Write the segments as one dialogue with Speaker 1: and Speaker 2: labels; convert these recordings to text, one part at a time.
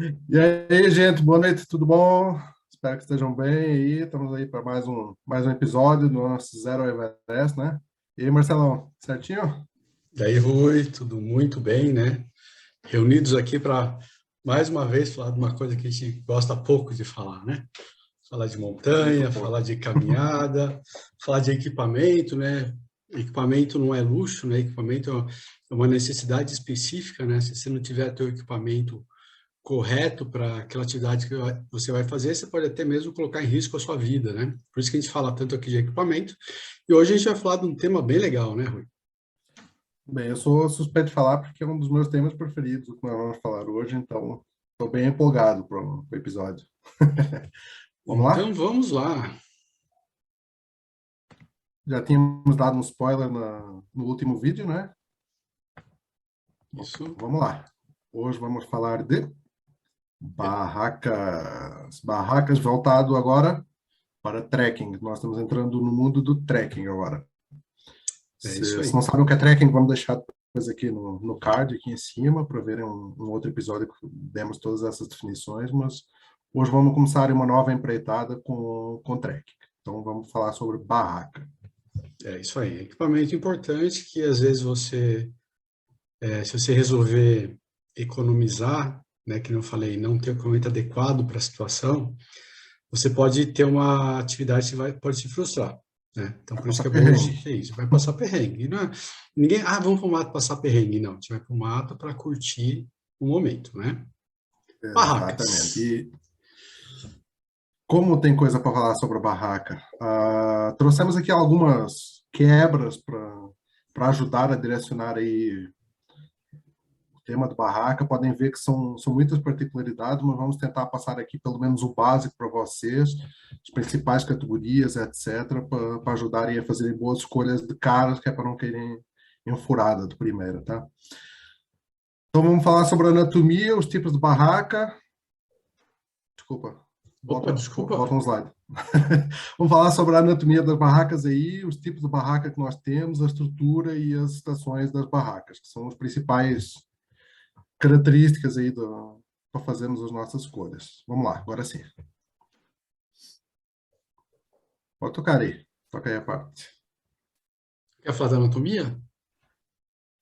Speaker 1: E aí, gente, boa noite, tudo bom? Espero que estejam bem aí. Estamos aí para mais um episódio do nosso Zero Everest, né? E aí, Marcelão, certinho?
Speaker 2: E aí, Rui, tudo muito bem, né? Reunidos aqui para, mais uma vez, falar de uma coisa que a gente gosta pouco de falar, né? Falar de
Speaker 1: Muito
Speaker 2: montanha, falar
Speaker 1: pouco.
Speaker 2: de caminhada, falar de equipamento, né? Equipamento não é luxo, né? Equipamento é uma necessidade específica, né? Se você não tiver teu equipamento correto para aquela atividade que você vai fazer, você pode até mesmo colocar em risco a sua vida, né? Por isso que a gente fala tanto aqui de equipamento. E hoje a gente vai falar de um tema bem legal, né, Rui?
Speaker 1: Bem, eu sou suspeito de falar porque é um dos meus temas preferidos, o que nós vamos falar hoje, então estou bem empolgado para o episódio. Vamos
Speaker 2: Então,
Speaker 1: lá?
Speaker 2: vamos lá.
Speaker 1: Já tínhamos dado um spoiler no último vídeo, né?
Speaker 2: Isso.
Speaker 1: Vamos lá. Hoje vamos falar de barracas. Barracas voltado agora para trekking. Nós estamos entrando no mundo do trekking agora.
Speaker 2: É isso
Speaker 1: Se
Speaker 2: aí.
Speaker 1: não sabem o que é trekking, vamos deixar depois aqui no card, aqui em cima, para verem um outro episódio que demos todas essas definições, mas hoje vamos começar uma nova empreitada com trekking. Então vamos falar sobre barraca.
Speaker 2: É isso aí. Equipamento importante que às vezes se você resolver economizar, né, que não falei, não ter o equipamento adequado para a situação, você pode ter uma atividade que pode se frustrar, né? Então,
Speaker 1: Vai
Speaker 2: por isso
Speaker 1: passar
Speaker 2: que é bom a gente
Speaker 1: perrengue.
Speaker 2: ter isso. Vai passar perrengue. E não é, ninguém, vamos para o mato passar perrengue. Não, a gente vai para o mato para curtir o momento, né?
Speaker 1: Exatamente.
Speaker 2: Barracas.
Speaker 1: E como tem coisa para falar sobre a barraca, trouxemos aqui algumas quebras para ajudar a direcionar aí tema do barraca, podem ver que são muitas particularidades, mas vamos tentar passar aqui pelo menos o básico para vocês, as principais categorias, etc., para ajudarem a fazerem boas escolhas de caras, que é para não caírem em furada de primeira, tá? Então vamos falar sobre a anatomia, os tipos de barraca. Desculpa,
Speaker 2: Opa,
Speaker 1: volta
Speaker 2: desculpa.
Speaker 1: um slide. Vamos falar sobre a anatomia das barracas aí, os tipos de barraca que nós temos, a estrutura e as estações das barracas, que são os principais características aí para fazermos as nossas escolhas. Vamos lá, agora sim. Pode tocar aí. Toca aí a parte.
Speaker 2: Quer falar da anatomia?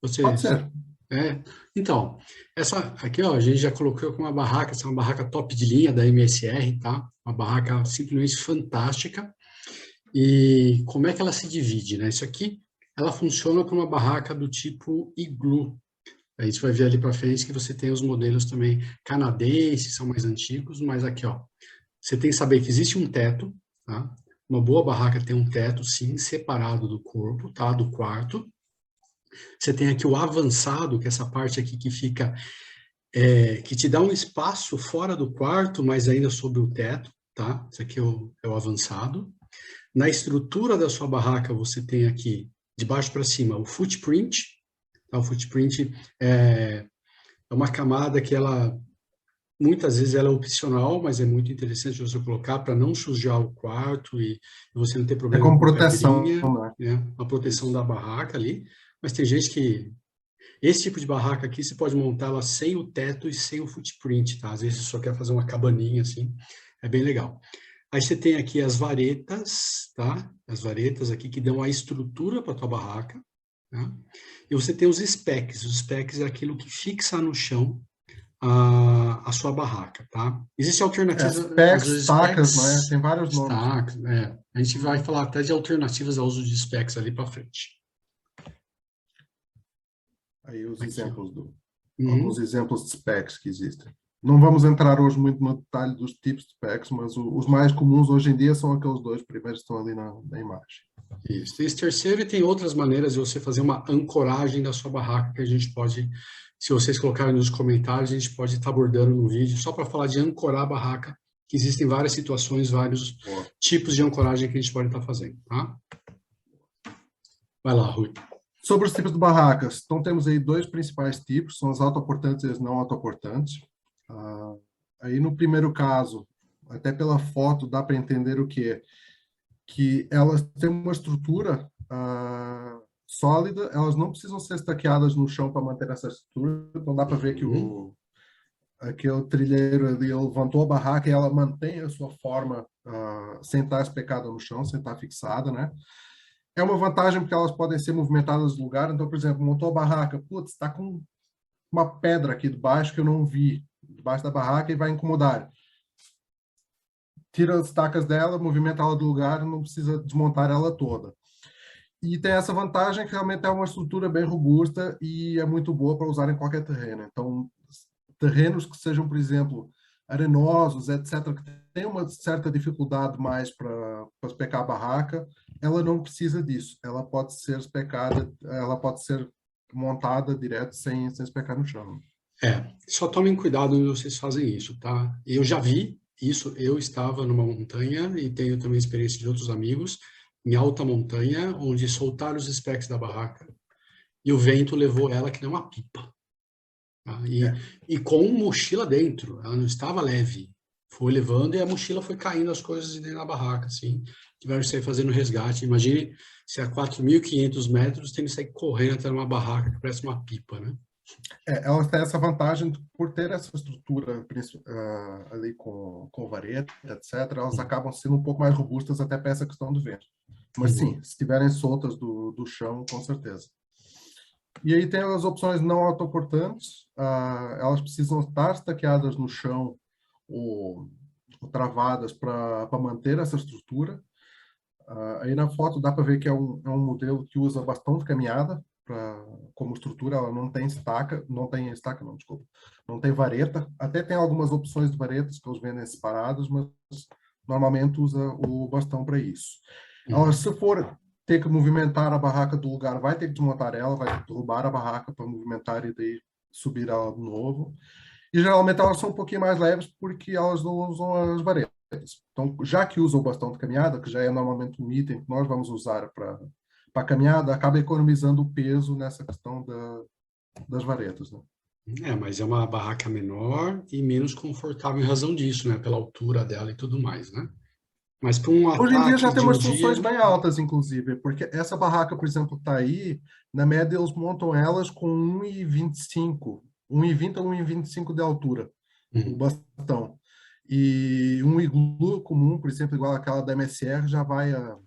Speaker 1: Pode
Speaker 2: Vocês
Speaker 1: ser.
Speaker 2: É, então, essa aqui, ó, a gente já colocou com uma barraca, essa é uma barraca top de linha da MSR, tá? Uma barraca simplesmente fantástica. E como é que ela se divide, né? Isso aqui, ela funciona como uma barraca do tipo iglu. A gente vai ver ali para frente que você tem os modelos também canadenses, são mais antigos, mas aqui, ó, você tem que saber que existe um teto, tá? Uma boa barraca tem um teto, sim, separado do corpo, tá? Do quarto. Você tem aqui o avançado, que é essa parte aqui que fica que te dá um espaço fora do quarto, mas ainda sobre o teto, tá? Esse aqui é o avançado. Na estrutura da sua barraca, você tem aqui, de baixo para cima, o footprint. Tá? O footprint é uma camada que muitas vezes ela é opcional, mas é muito interessante você colocar para não sujar o quarto e você não ter
Speaker 1: É
Speaker 2: problema
Speaker 1: como
Speaker 2: com
Speaker 1: proteção,
Speaker 2: pedrinha,
Speaker 1: né?
Speaker 2: né? A proteção
Speaker 1: Isso.
Speaker 2: da barraca ali. Mas tem gente que esse tipo de barraca aqui, você pode montá-la sem o teto e sem o footprint, tá? Às vezes você só quer fazer uma cabaninha assim, é bem legal. Aí você tem aqui as varetas, tá? As varetas aqui que dão a estrutura para a tua barraca, tá? E você tem os specs. Os specs é aquilo que fixa no chão a sua barraca, tá? Existem
Speaker 1: As
Speaker 2: alternativas aos
Speaker 1: specs, tacas, né?
Speaker 2: specs,
Speaker 1: Tem vários nomes.
Speaker 2: stacks, né? A gente vai falar até de alternativas ao uso de specs ali para frente.
Speaker 1: Aí os
Speaker 2: Aqui, ó.
Speaker 1: exemplos alguns
Speaker 2: Uhum.
Speaker 1: exemplos de specs que existem. Não vamos entrar hoje muito no detalhe dos tipos de specs, mas os mais comuns hoje em dia são aqueles dois primeiros que estão ali na imagem.
Speaker 2: Isso. Tem esse terceiro e tem outras maneiras de você fazer uma ancoragem da sua barraca que a gente pode, se vocês colocarem nos comentários, a gente pode estar abordando no vídeo, só para falar de ancorar a barraca, que existem várias situações, vários
Speaker 1: Boa.
Speaker 2: tipos de ancoragem que a gente pode estar fazendo, tá? Vai lá, Rui.
Speaker 1: Sobre os tipos de barracas, então temos aí dois principais tipos, são as autoportantes e as não autoportantes. Aí no primeiro caso, até pela foto dá para entender o que é, que elas têm uma estrutura sólida, elas não precisam ser estaqueadas no chão para manter essa estrutura, então dá para ver que
Speaker 2: Uhum.
Speaker 1: aquele trilheiro ali, ele levantou a barraca e ela mantém a sua forma sem estar especada no chão, sem estar fixada, né? É uma vantagem porque elas podem ser movimentadas do lugar. Então, por exemplo, montou a barraca, putz, está com uma pedra aqui debaixo que eu não vi, debaixo da barraca e vai incomodar. Tira as estacas dela, movimenta ela do lugar, não precisa desmontar ela toda. E tem essa vantagem que realmente é uma estrutura bem robusta e é muito boa para usar em qualquer terreno. Então, terrenos que sejam, por exemplo, arenosos, etc., que tem uma certa dificuldade mais para especar a barraca, ela não precisa disso. Ela pode ser especada, ela pode ser montada direto sem especar no chão.
Speaker 2: Só tomem cuidado onde vocês fazem isso, tá? Eu já vi isso, eu estava numa montanha e tenho também experiência de outros amigos em alta montanha, onde soltaram os specs da barraca e o vento levou ela que nem uma pipa. Tá? E com mochila dentro, ela não estava leve. Foi levando e a mochila foi caindo as coisas dentro da barraca, assim. Tiveram que sair fazendo resgate. Imagine se a 4.500 metros tem que sair correndo até uma barraca que parece uma pipa, né?
Speaker 1: Elas têm essa vantagem por ter essa estrutura ali com vareta, etc. Elas acabam sendo um pouco mais robustas até para essa questão do vento. Mas sim, se estiverem soltas do chão, com certeza. E aí tem as opções não autoportantes. Elas precisam estar estaqueadas no chão ou travadas para manter essa estrutura. Aí na foto dá para ver que é um modelo que usa bastão de caminhada como estrutura. Ela não tem estaca, não, desculpa, não tem vareta. Até tem algumas opções de varetas que eles vendem separadas, mas normalmente usa o bastão para isso. Ela, se for ter que movimentar a barraca do lugar, vai ter que desmontar ela, vai ter que derrubar a barraca para movimentar e daí subir ela de novo. E geralmente elas são um pouquinho mais leves porque elas não usam as varetas. Então, já que usam o bastão de caminhada, que já é normalmente um item que nós vamos usar para caminhada, acaba economizando o peso nessa questão das varetas, né?
Speaker 2: Mas é uma barraca menor e menos confortável em razão disso, né? Pela altura dela e tudo mais, né? Mas para um
Speaker 1: Hoje em dia já
Speaker 2: ataque
Speaker 1: tem
Speaker 2: de um
Speaker 1: umas funções
Speaker 2: dia...
Speaker 1: bem altas, inclusive, porque essa barraca, por exemplo, está aí, na média eles montam elas com 1,25, 1,20 a 1,25 de altura, o bastão. E um iglu comum, por exemplo, igual aquela da MSR, já vai a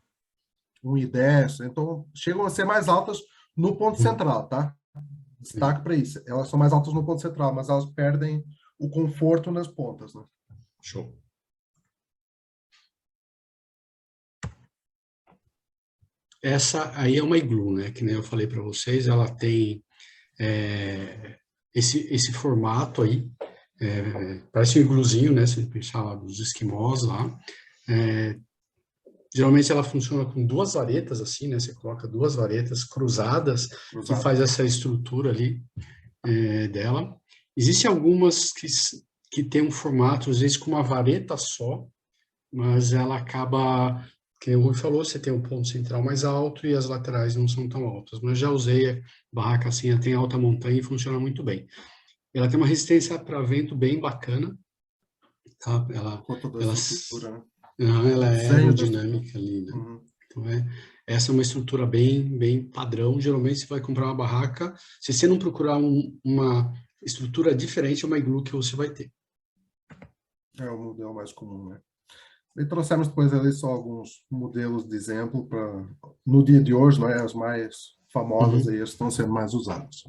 Speaker 1: 1,10. Então, chegam a ser mais altas no ponto central, tá? Destaque para isso. Elas são mais altas no ponto central, mas elas perdem o conforto nas pontas, né?
Speaker 2: Show. Essa aí é uma iglu, né? Que nem eu falei para vocês, ela tem esse formato aí, parece um igluzinho, né? Se a gente pensar lá dos esquimós lá. Geralmente ela funciona com duas varetas, assim, né? Você coloca duas varetas cruzadas, que faz essa estrutura ali dela. Existem algumas que tem um formato, às vezes com uma vareta só, mas ela acaba, que o Rui falou, você tem um ponto central mais alto e as laterais não são tão altas. Mas já usei a barraca assim, ela tem alta montanha e funciona muito bem. Ela tem uma resistência para vento bem bacana, tá? Ela é aerodinâmica ali, né? Então essa é uma estrutura bem padrão. Geralmente você vai comprar uma barraca, se você não procurar uma estrutura diferente, é uma iglu que você vai ter.
Speaker 1: É o modelo mais comum, né? E trouxemos depois ali só alguns modelos de exemplo para, no dia de hoje, não é? As mais famosas aí estão sendo mais usadas.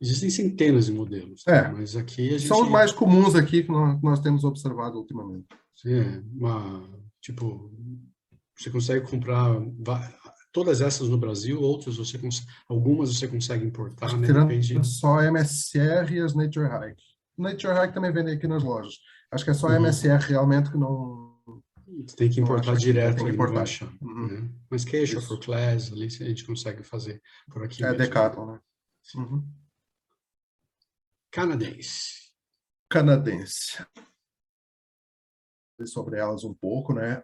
Speaker 2: Existem centenas de modelos, tá? Mas aqui a gente...
Speaker 1: São os mais comuns aqui que nós temos observado ultimamente.
Speaker 2: Tipo, você consegue comprar todas essas no Brasil, outras algumas você consegue importar, né?
Speaker 1: Tirando só a MSR e as Nature Hike. Nature Hike também vende aqui nas lojas. Acho que é só a MSR realmente que não...
Speaker 2: Você tem que importar direto, aí não vai achar.
Speaker 1: Uhum.
Speaker 2: Né? Mas Queixa, For Class, ali a gente consegue fazer por aqui mesmo.
Speaker 1: Decathlon, né? Uhum.
Speaker 2: Canadense.
Speaker 1: Sobre elas um pouco, né?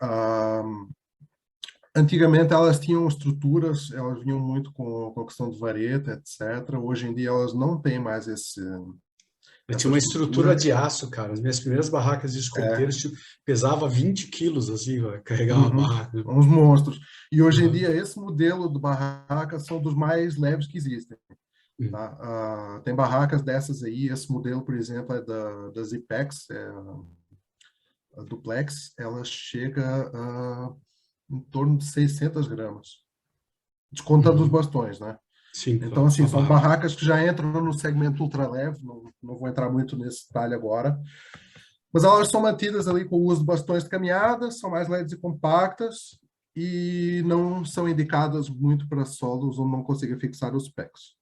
Speaker 1: Antigamente elas tinham estruturas, elas vinham muito com a questão de vareta, etc. Hoje em dia elas não têm mais
Speaker 2: tinha uma estrutura de aço, cara. As minhas primeiras barracas de escoteiros pesava 20 quilos, assim, carregar uma barraca.
Speaker 1: Uns monstros. E hoje em dia esse modelo de barraca são dos mais leves que existem.
Speaker 2: Hum,
Speaker 1: tá? Tem barracas dessas aí, esse modelo, por exemplo, é da Zipex, a Duplex, ela chega em torno de 600 gramas, descontando os
Speaker 2: uhum.
Speaker 1: bastões, né?
Speaker 2: Sim,
Speaker 1: Então,
Speaker 2: claro,
Speaker 1: assim,
Speaker 2: só
Speaker 1: são
Speaker 2: barraca.
Speaker 1: barracas que já entram no segmento ultra leve, não vou entrar muito nesse detalhe agora, mas elas são mantidas ali com o uso de bastões de caminhada, são mais leves e compactas e não são indicadas muito para solos onde não consiga fixar os pés,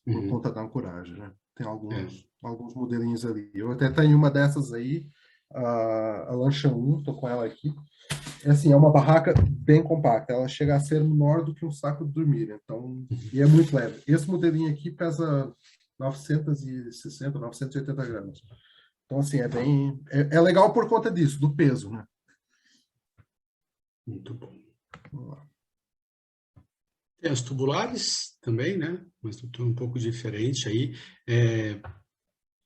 Speaker 1: por
Speaker 2: Uhum.
Speaker 1: conta da ancoragem, né? Tem
Speaker 2: É.
Speaker 1: alguns modelinhos ali. Eu até tenho uma dessas aí, a Lancha 1, tô com ela aqui. É assim, é uma barraca bem compacta, ela chega a ser menor do que um saco de dormir, então,
Speaker 2: Uhum.
Speaker 1: e é muito leve. Esse modelinho aqui pesa 960, 980 gramas. Então, assim, é legal por conta disso, do peso, né?
Speaker 2: Muito bom.
Speaker 1: Vamos lá.
Speaker 2: Tem as tubulares também, né? Uma estrutura um pouco diferente aí. É,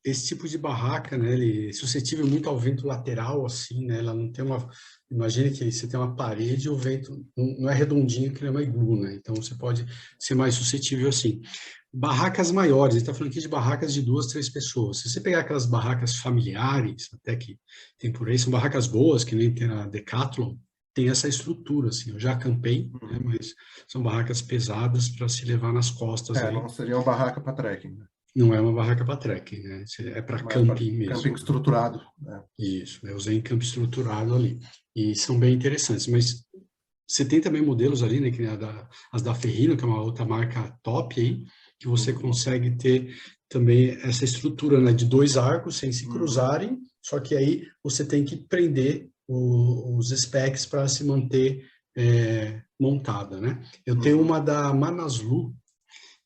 Speaker 2: esse tipo de barraca, né, ele é suscetível muito ao vento lateral, assim, né, ela não tem uma, imagine que você tem uma parede e o vento não é redondinho, que nem uma iglu, né, então você pode ser mais suscetível assim. Barracas maiores, a gente está falando aqui de barracas de 2, 3 pessoas. Se você pegar aquelas barracas familiares, até que tem por aí, são barracas boas, que nem tem na Decathlon, tem essa estrutura, assim, eu já acampei, né,
Speaker 1: Uhum.
Speaker 2: mas são barracas pesadas para se levar nas costas
Speaker 1: Não
Speaker 2: aí.
Speaker 1: seria uma barraca para trekking, né?
Speaker 2: Não é uma barraca para trekking, né? É para
Speaker 1: Mas para
Speaker 2: camping
Speaker 1: camping
Speaker 2: mesmo.
Speaker 1: estruturado, né?
Speaker 2: Isso, eu usei em campo estruturado ali. E são bem interessantes. Mas você tem também modelos ali, né? Que nem as da Ferrino, que é uma outra marca top aí, que você
Speaker 1: Uhum.
Speaker 2: consegue ter também essa estrutura, né? De 2 arcos sem se
Speaker 1: Uhum.
Speaker 2: cruzarem, só que aí você tem que prender os specs para se manter montada, né? Eu tenho
Speaker 1: Uhum.
Speaker 2: uma da Manaslu,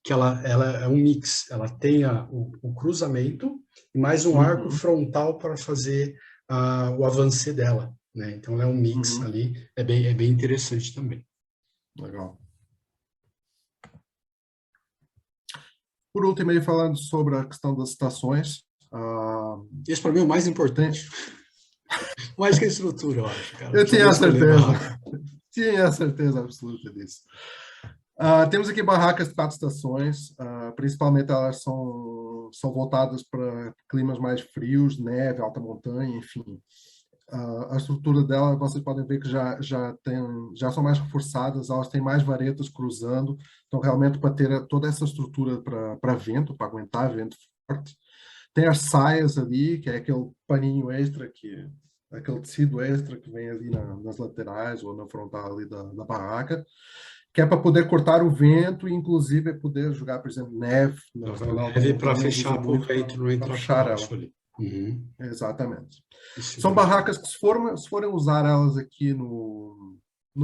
Speaker 2: que ela é um mix, ela tem o cruzamento e mais um arco
Speaker 1: Uhum.
Speaker 2: frontal para fazer o avancê dela, né? Então ela é um mix
Speaker 1: Uhum.
Speaker 2: ali, é bem interessante também.
Speaker 1: Legal. Por último, aí falando sobre a questão das estações,
Speaker 2: Esse para mim é o mais
Speaker 1: tem,
Speaker 2: importante, mais que a estrutura, eu acho, cara,
Speaker 1: eu
Speaker 2: para eu
Speaker 1: tinha
Speaker 2: escolher
Speaker 1: certeza,
Speaker 2: barraca.
Speaker 1: tinha certeza absoluta disso. Temos aqui barracas de 4 estações, principalmente elas são voltadas para climas mais frios, neve, alta montanha, enfim. A estrutura dela, vocês podem ver que já são mais reforçadas, elas têm mais varetas cruzando, então realmente para ter toda essa estrutura para vento, para aguentar vento forte. Tem as saias ali, que é aquele paninho extra, aquele tecido extra que vem ali nas laterais ou na frontal ali da barraca, que é para poder cortar o vento e inclusive poder jogar, por exemplo, neve na alta
Speaker 2: Neve para
Speaker 1: montanha, eles
Speaker 2: fechar
Speaker 1: usam
Speaker 2: para o
Speaker 1: muito
Speaker 2: vento não
Speaker 1: para
Speaker 2: entrar por
Speaker 1: fechar
Speaker 2: baixo
Speaker 1: ela.
Speaker 2: ali. Uhum.
Speaker 1: Exatamente.
Speaker 2: E
Speaker 1: São
Speaker 2: segurar
Speaker 1: barracas
Speaker 2: também.
Speaker 1: que, se forem usar elas aqui no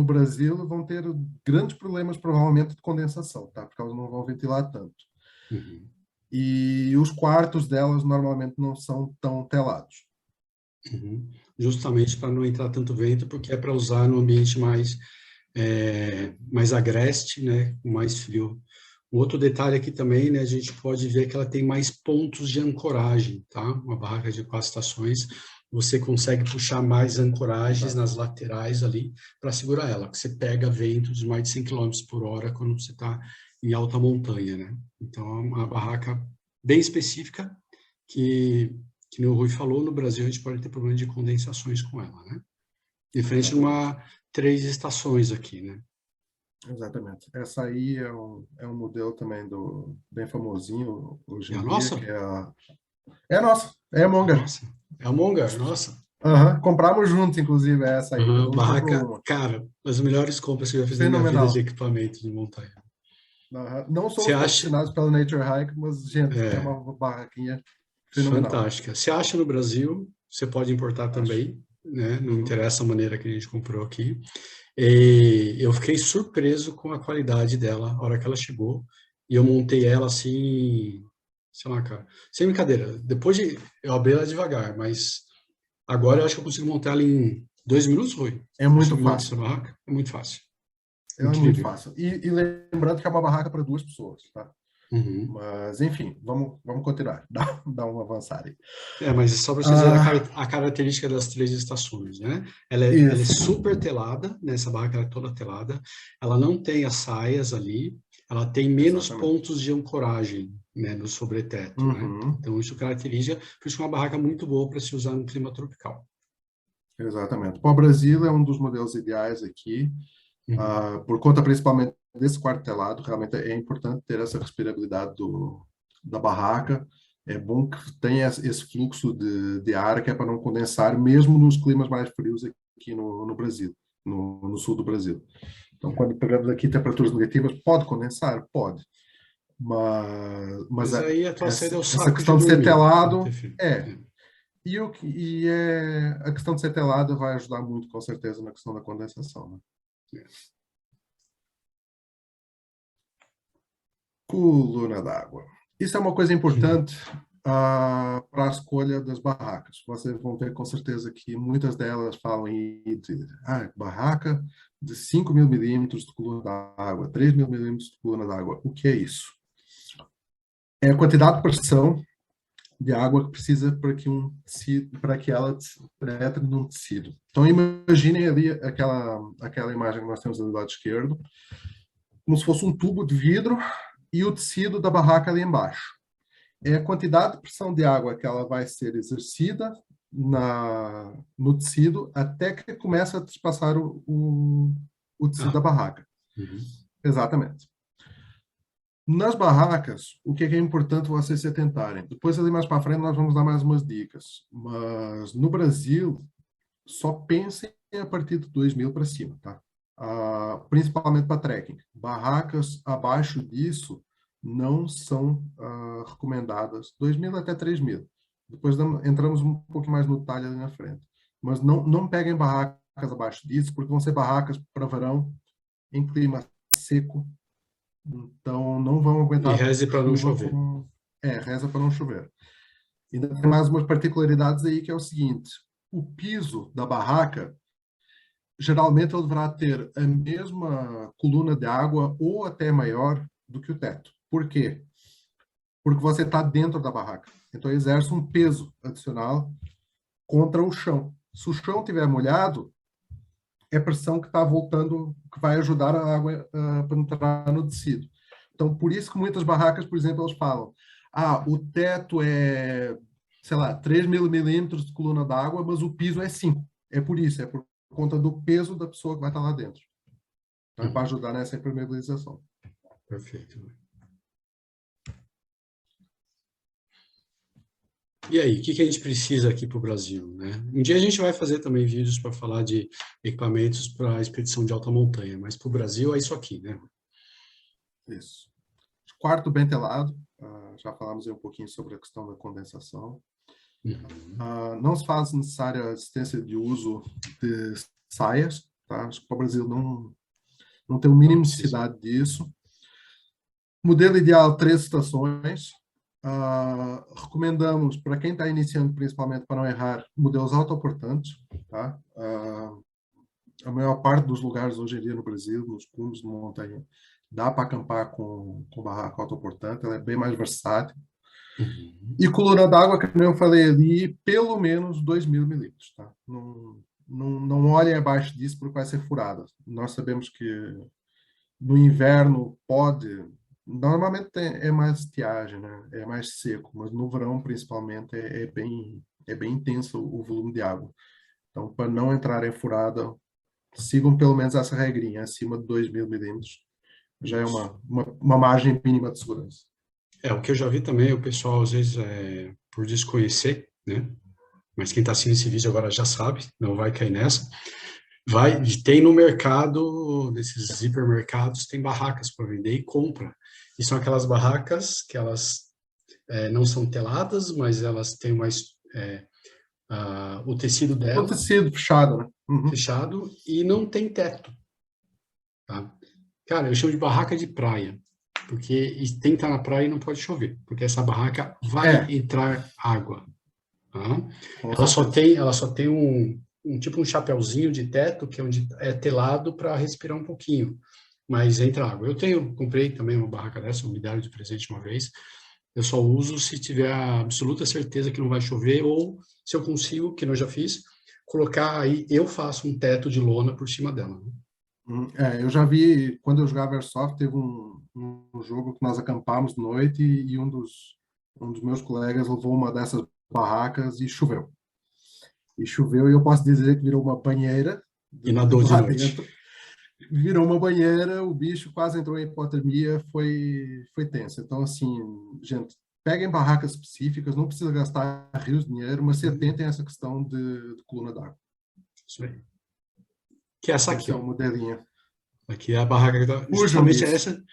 Speaker 1: Brasil, vão ter grandes problemas, provavelmente, de condensação, tá? Porque elas não vão ventilar tanto.
Speaker 2: Uhum.
Speaker 1: E os quartos delas normalmente não são tão telados.
Speaker 2: Uhum. Justamente para não entrar tanto vento, porque é para usar no ambiente mais agreste, né, com mais frio. Um outro detalhe aqui também, né, a gente pode ver que ela tem mais pontos de ancoragem, tá? Uma barraca de 4 estações, você consegue puxar mais ancoragens
Speaker 1: Exato.
Speaker 2: nas laterais ali para segurar ela, que você pega vento de mais de 100 quilômetros por hora quando você está em alta montanha, né? Então, é uma
Speaker 1: Uhum.
Speaker 2: barraca bem específica que nem o Rui falou, no Brasil a gente pode ter problema de condensações com ela, né? Diferente de
Speaker 1: Exatamente.
Speaker 2: uma 3 estações aqui, né?
Speaker 1: Exatamente. Essa aí é um modelo também bem famosinho hoje
Speaker 2: É
Speaker 1: em
Speaker 2: a
Speaker 1: dia,
Speaker 2: nossa?
Speaker 1: que é a nossa, é a
Speaker 2: É a
Speaker 1: Monga.
Speaker 2: nossa. É a Monga, nossa.
Speaker 1: Aham. Compramos juntos, inclusive, essa aí. Cada
Speaker 2: Aham,
Speaker 1: um comprou
Speaker 2: barraca,
Speaker 1: uma.
Speaker 2: cara, as melhores compras que eu já fiz na minha vida de
Speaker 1: Fenomenal.
Speaker 2: equipamento de montanha.
Speaker 1: Aham. Não
Speaker 2: Você
Speaker 1: somos
Speaker 2: acha?
Speaker 1: patrocinados pela Nature Hike, mas, gente, é
Speaker 2: É,
Speaker 1: uma barraquinha fenomenal,
Speaker 2: fantástica. Você acha no Brasil, você pode importar
Speaker 1: acho.
Speaker 2: também, né? Não
Speaker 1: Uhum.
Speaker 2: interessa a maneira que a gente comprou aqui. E eu fiquei surpreso com a qualidade dela, a hora que ela chegou. E eu montei ela assim, sei lá, cara, sem brincadeira. Depois de. Eu abri ela devagar, mas agora eu acho que eu consigo montar ela em 2 minutos, Rui.
Speaker 1: É
Speaker 2: Você
Speaker 1: muito
Speaker 2: monta essa
Speaker 1: fácil.
Speaker 2: barraca? É muito fácil.
Speaker 1: É muito
Speaker 2: Incrível.
Speaker 1: fácil. E lembrando que é uma barraca para 2 pessoas, tá?
Speaker 2: Uhum.
Speaker 1: Mas, enfim, vamos continuar. Dá um avançar aí.
Speaker 2: Mas é só para você dizer
Speaker 1: Ah,
Speaker 2: a característica das 3 estações, né? Ela é
Speaker 1: isso.
Speaker 2: super telada, né? Essa barraca ela é toda telada. Ela não tem as saias ali. ela tem menos
Speaker 1: Exatamente.
Speaker 2: pontos de ancoragem, né, no sobreteto, né?
Speaker 1: Uhum.
Speaker 2: Então, isso caracteriza, por isso é uma barraca muito boa para se usar no clima tropical.
Speaker 1: Exatamente. O Brasil é um dos modelos ideais aqui,
Speaker 2: Uhum.
Speaker 1: por conta principalmente desse quartelado. Realmente é importante ter essa respirabilidade da barraca. É bom que tenha esse fluxo de ar, que é para não condensar, mesmo nos climas mais frios aqui no Brasil, no sul do Brasil. Então, quando pegamos aqui temperaturas negativas, pode condensar? Pode. Mas
Speaker 2: Mas aí a tua saída é o
Speaker 1: essa
Speaker 2: saco de
Speaker 1: questão de ser
Speaker 2: dormir, para ter
Speaker 1: telado
Speaker 2: filho.
Speaker 1: é. A questão de ser telado vai ajudar muito, com certeza, na questão da condensação, né? Coluna d'água. Isso é uma coisa importante para a escolha das barracas. Vocês vão ver com certeza que muitas delas falam de barraca de 5.000 milímetros de coluna d'água, 3.000 milímetros de coluna d'água. O que é isso? É a quantidade de pressão de água que precisa para que ela penetre num tecido. Então imaginem ali aquela imagem que nós temos ali do lado esquerdo, como se fosse um tubo de vidro e o tecido da barraca ali embaixo. É a quantidade de pressão de água que ela vai ser exercida no tecido até que começa a despassar o tecido da
Speaker 2: Ah,
Speaker 1: barraca.
Speaker 2: uhum.
Speaker 1: Exatamente. Nas barracas, o que é importante vocês se atentarem? Depois, ali mais para frente, nós vamos dar mais umas dicas. Mas no Brasil, só pensem a partir de 2.000 para cima, tá? Principalmente para trekking. Barracas abaixo disso não são recomendadas. 2.000 até 3.000. Depois entramos um pouco mais no detalhe ali na frente. Mas não peguem barracas abaixo disso, porque vão ser barracas para verão, em clima seco. Então, não vão
Speaker 2: E
Speaker 1: aguentar
Speaker 2: reze para não
Speaker 1: chuva
Speaker 2: chover.
Speaker 1: reza para não chover. Ainda tem mais umas particularidades aí, que é o seguinte: o piso da barraca, geralmente ele deverá ter a mesma coluna de água ou até maior do que o teto. Por quê? Porque você está dentro da barraca. Então, exerce um peso adicional contra o chão. Se o chão estiver molhado, é pressão que está voltando, que vai ajudar a água a penetrar no tecido. Então, por isso que muitas barracas, por exemplo, eles falam: o teto é, sei lá, 3.000 milímetros de coluna d'água, mas o piso é 5. É por isso, é por conta do peso da pessoa que vai estar lá dentro. Então, é para ajudar nessa impermeabilização.
Speaker 2: Perfeito. E aí, o que a gente precisa aqui para o Brasil, né? Um dia a gente vai fazer também vídeos para falar de equipamentos para expedição de alta montanha, mas para o Brasil é isso aqui, né?
Speaker 1: Isso. Quarto bem telado. Já falamos aí um pouquinho sobre a questão da condensação.
Speaker 2: Uhum.
Speaker 1: Não se faz necessária a assistência de uso de saias, tá? Acho que para o Brasil não tem o
Speaker 2: Não
Speaker 1: mínimo
Speaker 2: precisa.
Speaker 1: necessidade disso. Modelo ideal, 3 estações. Recomendamos, para quem está iniciando, principalmente para não errar, modelos autoportantes. Tá? A maior parte dos lugares hoje em dia no Brasil, nos cumes de montanha, dá para acampar com barraca autoportante, ela é bem mais versátil.
Speaker 2: Uhum.
Speaker 1: E coluna d'água, que eu falei ali, pelo menos 2.000 milímetros. Tá? Não olhem abaixo disso, porque vai ser furada. Nós sabemos que no inverno pode. Normalmente é mais estiagem, né? É mais seco, mas no verão, principalmente, é bem intenso o volume de água. Então, para não entrar em furada, sigam pelo menos essa regrinha, acima de 2.000 milímetros. Já é
Speaker 2: Isso.
Speaker 1: uma margem mínima de segurança.
Speaker 2: O que eu já vi também, o pessoal, às vezes, por desconhecer, né? Mas quem está assistindo esse vídeo agora já sabe, não vai cair nessa. Tem no mercado, nesses hipermercados, tem barracas para vender e compra. E são aquelas barracas que elas não são teladas, mas elas têm o tecido
Speaker 1: O
Speaker 2: dela
Speaker 1: tecido fechado, né? Uhum.
Speaker 2: fechado e não tem teto, tá? Cara, eu chamo de barraca de praia, porque tem que estar na praia e não pode chover, porque essa barraca vai
Speaker 1: É,
Speaker 2: entrar água, tá?
Speaker 1: com
Speaker 2: Ela só
Speaker 1: certeza.
Speaker 2: tem, ela só tem tipo um chapéuzinho de teto, que é onde é telado para respirar um pouquinho, mas entra água. Comprei também uma barraca dessa, me deram de presente uma vez. Eu só uso se tiver a absoluta certeza que não vai chover, ou se eu consigo, que eu já fiz, colocar aí, eu faço um teto de lona por cima dela, né?
Speaker 1: Eu já vi, quando eu jogava Airsoft, teve um jogo que nós acampamos de noite e um dos meus colegas levou uma dessas barracas e choveu. E choveu e eu posso dizer que virou uma banheira
Speaker 2: E nadou de
Speaker 1: lá
Speaker 2: noite.
Speaker 1: dentro. Virou uma banheira, o bicho quase entrou em hipotermia, foi tenso. Então, assim, gente, peguem barracas específicas, não precisa gastar rios de dinheiro, mas se atentem a essa questão de coluna d'água.
Speaker 2: Isso aí. Que é essa aqui,
Speaker 1: Esse é
Speaker 2: ó.
Speaker 1: o modelinho.
Speaker 2: Aqui é a barraca que tá,
Speaker 1: Fujam
Speaker 2: justamente
Speaker 1: disso.
Speaker 2: essa.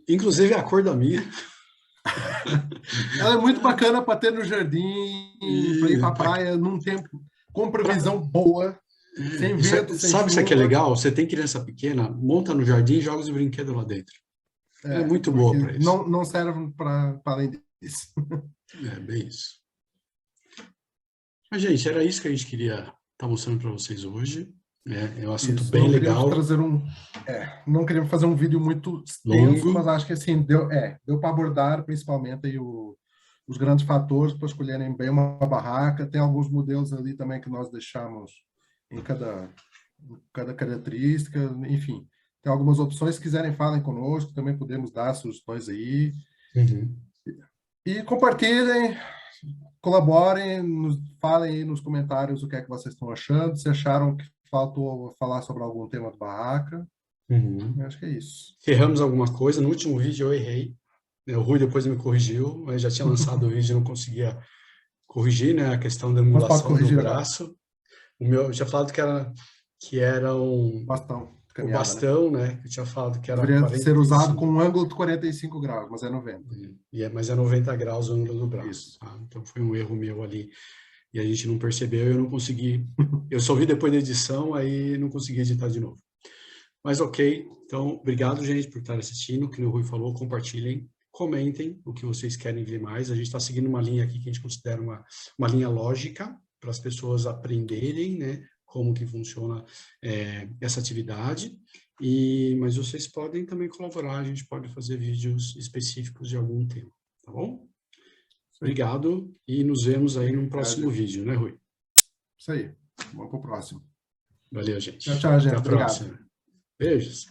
Speaker 2: Inclusive é a cor da minha.
Speaker 1: Ela é muito bacana para ter no jardim, para ir
Speaker 2: E
Speaker 1: para a praia num tempo com previsão boa, sem vento, sem
Speaker 2: sabe o que aqui é
Speaker 1: chuva.
Speaker 2: legal? Você tem criança pequena, monta no jardim e joga os brinquedos lá dentro. É muito
Speaker 1: Porque
Speaker 2: boa para isso.
Speaker 1: não serve para além disso.
Speaker 2: É bem isso. Mas, gente, era isso que a gente queria estar mostrando para vocês hoje. É um assunto
Speaker 1: Isso,
Speaker 2: bem
Speaker 1: não queríamos
Speaker 2: legal,
Speaker 1: trazer não queríamos fazer um vídeo muito extenso, mas
Speaker 2: longo.
Speaker 1: acho que assim deu para abordar principalmente aí os grandes fatores para escolherem bem uma barraca. Tem alguns modelos ali também que nós deixamos em cada característica, enfim. Tem algumas opções, se quiserem falem conosco, também podemos dar sugestões aí.
Speaker 2: Uhum.
Speaker 1: E compartilhem, colaborem, falem aí nos comentários o que é que vocês estão achando, se acharam que faltou falar sobre algum tema do barraca.
Speaker 2: Uhum.
Speaker 1: Eu acho que é isso.
Speaker 2: Erramos alguma coisa. No último vídeo eu errei. O Rui depois me corrigiu, mas já tinha lançado o vídeo e não conseguia corrigir, né? A questão da
Speaker 1: Mas pode
Speaker 2: angulação do
Speaker 1: corrigir agora.
Speaker 2: braço. O meu, eu tinha falado que era
Speaker 1: Bastão de
Speaker 2: o
Speaker 1: caminhada, né?
Speaker 2: bastão, né? Eu tinha falado que era
Speaker 1: Deveria ser usado com
Speaker 2: 45,
Speaker 1: um ângulo de 45 graus, mas é 90.
Speaker 2: mas é 90 graus o ângulo do braço,
Speaker 1: Isso.
Speaker 2: tá? Então foi um erro meu ali e a gente não percebeu, eu não consegui. Eu só vi depois da edição, aí não consegui editar de novo. Mas ok, então obrigado, gente, por estar assistindo. Que o Rui falou, compartilhem, comentem o que vocês querem ver mais. A gente está seguindo uma linha aqui que a gente considera uma linha lógica para as pessoas aprenderem, né, como que funciona essa atividade. Mas vocês podem também colaborar, a gente pode fazer vídeos específicos de algum tema, tá bom? Obrigado e nos vemos aí no próximo vídeo, né, Rui?
Speaker 1: Isso aí. Vamos para o próximo.
Speaker 2: Valeu, gente.
Speaker 1: Tchau, tchau, gente.
Speaker 2: Até a
Speaker 1: Obrigado.
Speaker 2: próxima. Beijos.